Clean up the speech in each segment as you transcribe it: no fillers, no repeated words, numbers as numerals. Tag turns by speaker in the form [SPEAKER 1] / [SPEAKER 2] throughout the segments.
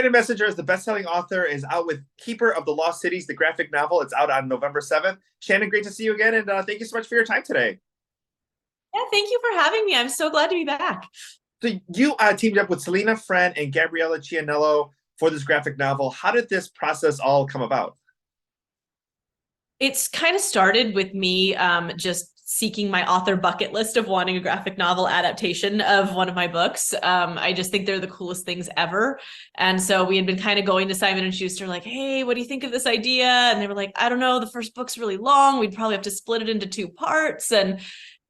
[SPEAKER 1] Shannon Messenger is the best-selling author, is out with Keeper of the Lost Cities, the graphic novel. It's out on November 7th. Shannon, great to see you again, and thank you so much for your time today.
[SPEAKER 2] Yeah, thank you for having me. I'm so glad to be back.
[SPEAKER 1] So you teamed up with Selena Friend and Gabriella Cianello for this graphic novel. How did this process all come about?
[SPEAKER 2] It's kind of started with me just seeking my author bucket list of wanting a graphic novel adaptation of one of my books. I just think they're the coolest things ever. And so we had been kind of going to Simon and Schuster like, hey, what do you think of this idea? And they were like, I don't know, the first book's really long. We'd probably have to split it into two parts. And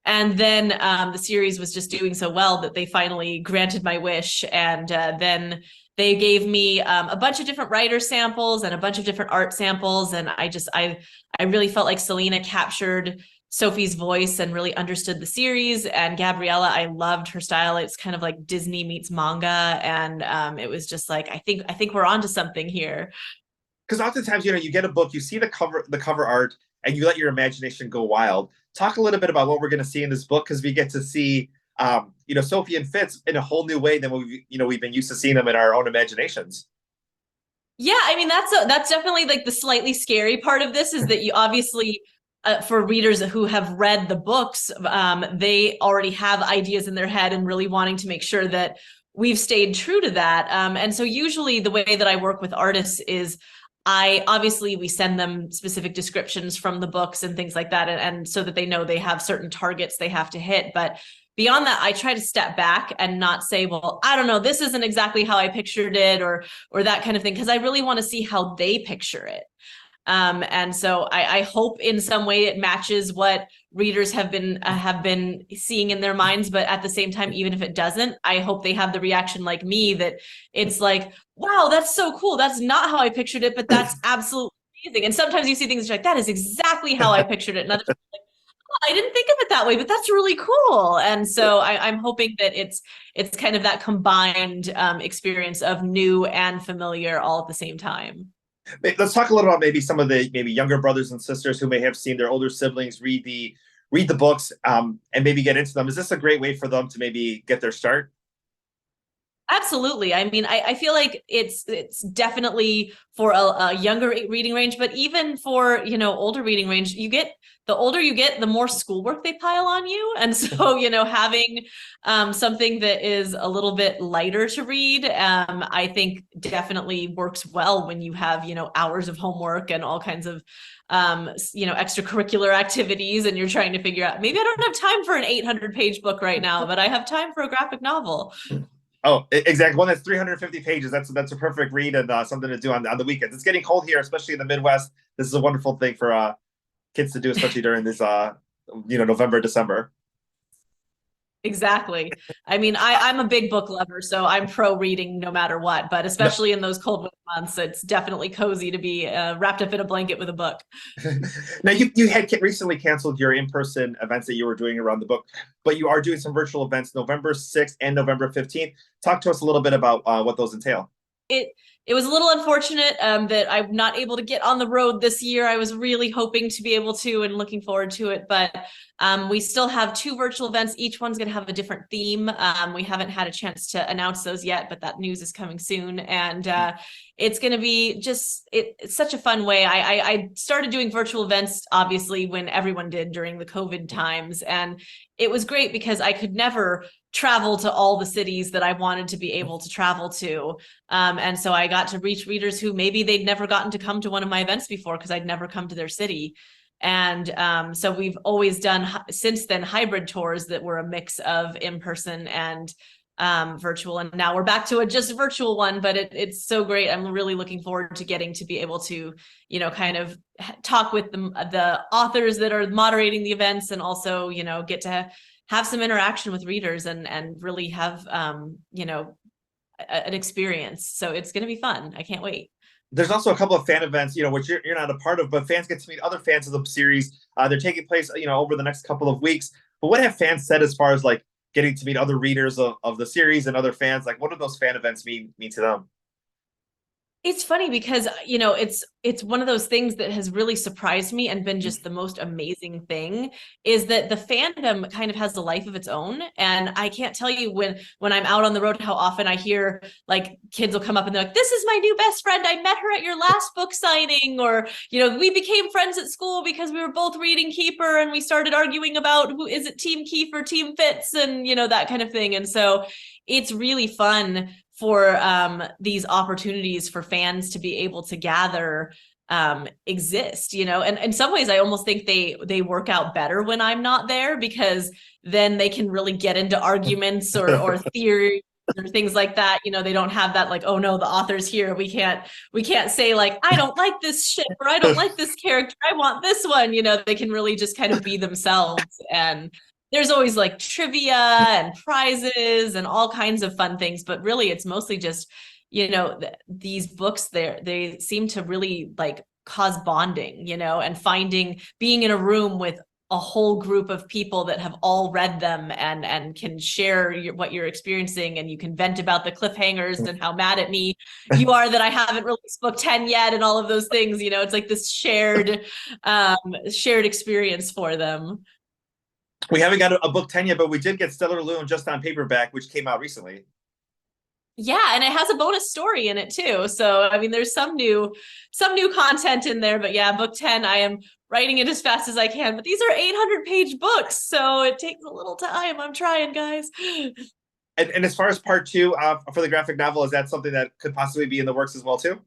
[SPEAKER 2] then the series was just doing so well that they finally granted my wish. And then they gave me a bunch of different writer samples and a bunch of different art samples. And I really felt like Selena captured Sophie's voice and really understood the series. And Gabriella, I loved her style. It's kind of like Disney meets manga. And it was just like, I think we're onto something here.
[SPEAKER 1] Because oftentimes, you get a book, you see the cover art, and you let your imagination go wild. Talk a little bit about what we're going to see in this book, because we get to see, Sophie and Fitz in a whole new way than we've been used to seeing them in our own imaginations.
[SPEAKER 2] Yeah, I mean that's definitely like the slightly scary part of this is that you obviously for readers who have read the books, they already have ideas in their head and really wanting to make sure that we've stayed true to that. And so usually the way that I work with artists is we send them specific descriptions from the books and things like that, and so that they know they have certain targets they have to hit. But beyond that, I try to step back and not say, well, I don't know, this isn't exactly how I pictured it, or that kind of thing, because I really want to see how they picture it. And so I hope in some way it matches what readers have been seeing in their minds. But at the same time, even if it doesn't, I hope they have the reaction like me, that it's like, wow, that's so cool. That's not how I pictured it, but that's absolutely amazing. And sometimes you see things like that is exactly how I pictured it. And others are like, oh, I didn't think of it that way, but that's really cool. And so I'm hoping that it's kind of that combined experience of new and familiar all at the same time.
[SPEAKER 1] Let's talk a little about maybe some of the maybe younger brothers and sisters who may have seen their older siblings read the books, and maybe get into them. Is this a great way for them to maybe get their start?
[SPEAKER 2] Absolutely. I mean, I feel like it's definitely for a younger reading range, but even for, older reading range, the older you get, the more schoolwork they pile on you. And so, having something that is a little bit lighter to read, I think definitely works well when you have, hours of homework and all kinds of extracurricular activities, and you're trying to figure out, maybe I don't have time for an 800-page book right now, but I have time for a graphic novel.
[SPEAKER 1] Oh, exactly. One that's 350 pages. That's a perfect read, and something to do on the weekends. It's getting cold here, especially in the Midwest. This is a wonderful thing for kids to do, especially during this November, December.
[SPEAKER 2] Exactly. I mean, I'm a big book lover, so I'm pro reading no matter what, but
[SPEAKER 1] No,
[SPEAKER 2] especially in those cold winter months, it's definitely cozy to be wrapped up in a blanket with a book.
[SPEAKER 1] now you had recently canceled your in-person events that you were doing around the book, but you are doing some virtual events November 6th and November 15th. Talk to us a little bit about what those entail.
[SPEAKER 2] It was a little unfortunate that I'm not able to get on the road this year. I was really hoping to be able to and looking forward to it, but we still have two virtual events. Each one's going to have a different theme. We haven't had a chance to announce those yet, but that news is coming soon. And it's going to be it's such a fun way. I started doing virtual events, obviously, when everyone did during the COVID times. And it was great because I could never travel to all the cities that I wanted to be able to travel to. And so I got to reach readers who maybe they'd never gotten to come to one of my events before because I'd never come to their city. And so we've always done since then hybrid tours that were a mix of in-person and virtual. And now we're back to a just virtual one, but it's so great. I'm really looking forward to getting to be able to, kind of talk with the authors that are moderating the events, and also, get to have some interaction with readers and really have, an experience. So it's going to be fun. I can't wait.
[SPEAKER 1] There's also a couple of fan events, which you're not a part of, but fans get to meet other fans of the series. They're taking place, over the next couple of weeks. But what have fans said as far as like getting to meet other readers of the series and other fans? Like, what do those fan events mean to them?
[SPEAKER 2] It's funny because, it's one of those things that has really surprised me and been just the most amazing thing, is that the fandom kind of has a life of its own. And I can't tell you, when I'm out on the road, how often I hear like kids will come up and they're like, "This is my new best friend. I met her at your last book signing," or, "We became friends at school because we were both reading Keeper and we started arguing about who is it, Team Keeper, Team Fitz," and that kind of thing. And so it's really fun for these opportunities for fans to be able to gather exist, and in some ways I almost think they work out better when I'm not there, because then they can really get into arguments or theories or things like that. They don't have that, like, "Oh no, the author's here, we can't say like, I don't like this ship, or I don't like this character, I want this one." They can really just kind of be themselves. And there's always like trivia and prizes and all kinds of fun things, but really it's mostly just, these books, they seem to really like cause bonding, and being in a room with a whole group of people that have all read them and can share what you're experiencing, and you can vent about the cliffhangers and how mad at me you are that I haven't released book 10 yet, and all of those things. It's like this shared experience for them.
[SPEAKER 1] We haven't got a book 10 yet, but we did get Stellar Loon just on paperback, which came out recently.
[SPEAKER 2] Yeah, and it has a bonus story in it too. So I mean, there's some new content in there. But yeah, book 10, I am writing it as fast as I can. But these are 800-page books, so it takes a little time. I'm trying, guys.
[SPEAKER 1] And as far as part two for the graphic novel, is that something that could possibly be in the works as well too?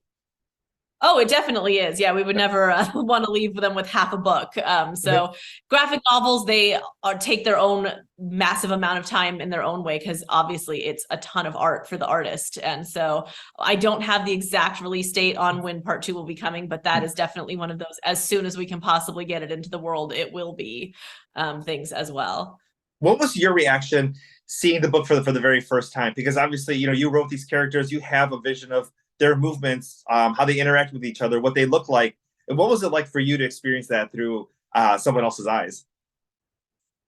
[SPEAKER 2] Oh, it definitely is. Yeah, we would never want to leave them with half a book. So graphic novels, they take their own massive amount of time in their own way, because obviously it's a ton of art for the artist. And so I don't have the exact release date on when part two will be coming, but that is definitely one of those. As soon as we can possibly get it into the world, it will be things as well.
[SPEAKER 1] What was your reaction seeing the book for the very first time? Because obviously, you wrote these characters, you have a vision of their movements, how they interact with each other, what they look like. And what was it like for you to experience that through someone else's eyes?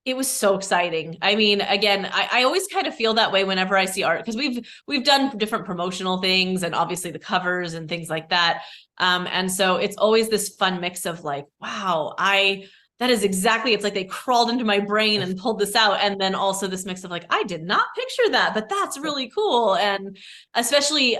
[SPEAKER 2] It was so exciting. I mean, again, I always kind of feel that way whenever I see art, because we've done different promotional things and obviously the covers and things like that. And so it's always this fun mix of like, wow, that is exactly, it's like they crawled into my brain and pulled this out. And then also this mix of like, I did not picture that, but that's really cool. And especially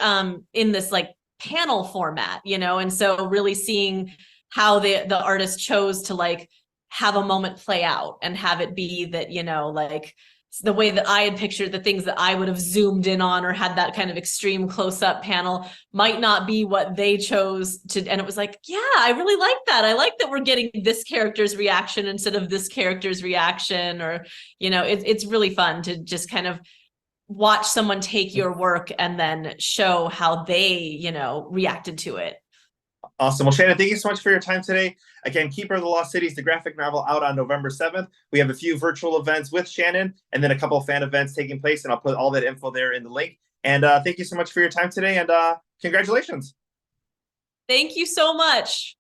[SPEAKER 2] in this like panel format, and so really seeing how the artist chose to like have a moment play out and have it be that, like the way that I had pictured the things that I would have zoomed in on or had that kind of extreme close-up panel might not be what they chose to. And it was like, yeah, I really like that. I like that we're getting this character's reaction instead of this character's reaction, or, it's really fun to just kind of watch someone take your work and then show how they, reacted to it.
[SPEAKER 1] Awesome. Well, Shannon, thank you so much for your time today. Again, Keeper of the Lost Cities, the graphic novel, out on November 7th. We have a few virtual events with Shannon and then a couple of fan events taking place, and I'll put all that info there in the link. And thank you so much for your time today, and congratulations.
[SPEAKER 2] Thank you so much.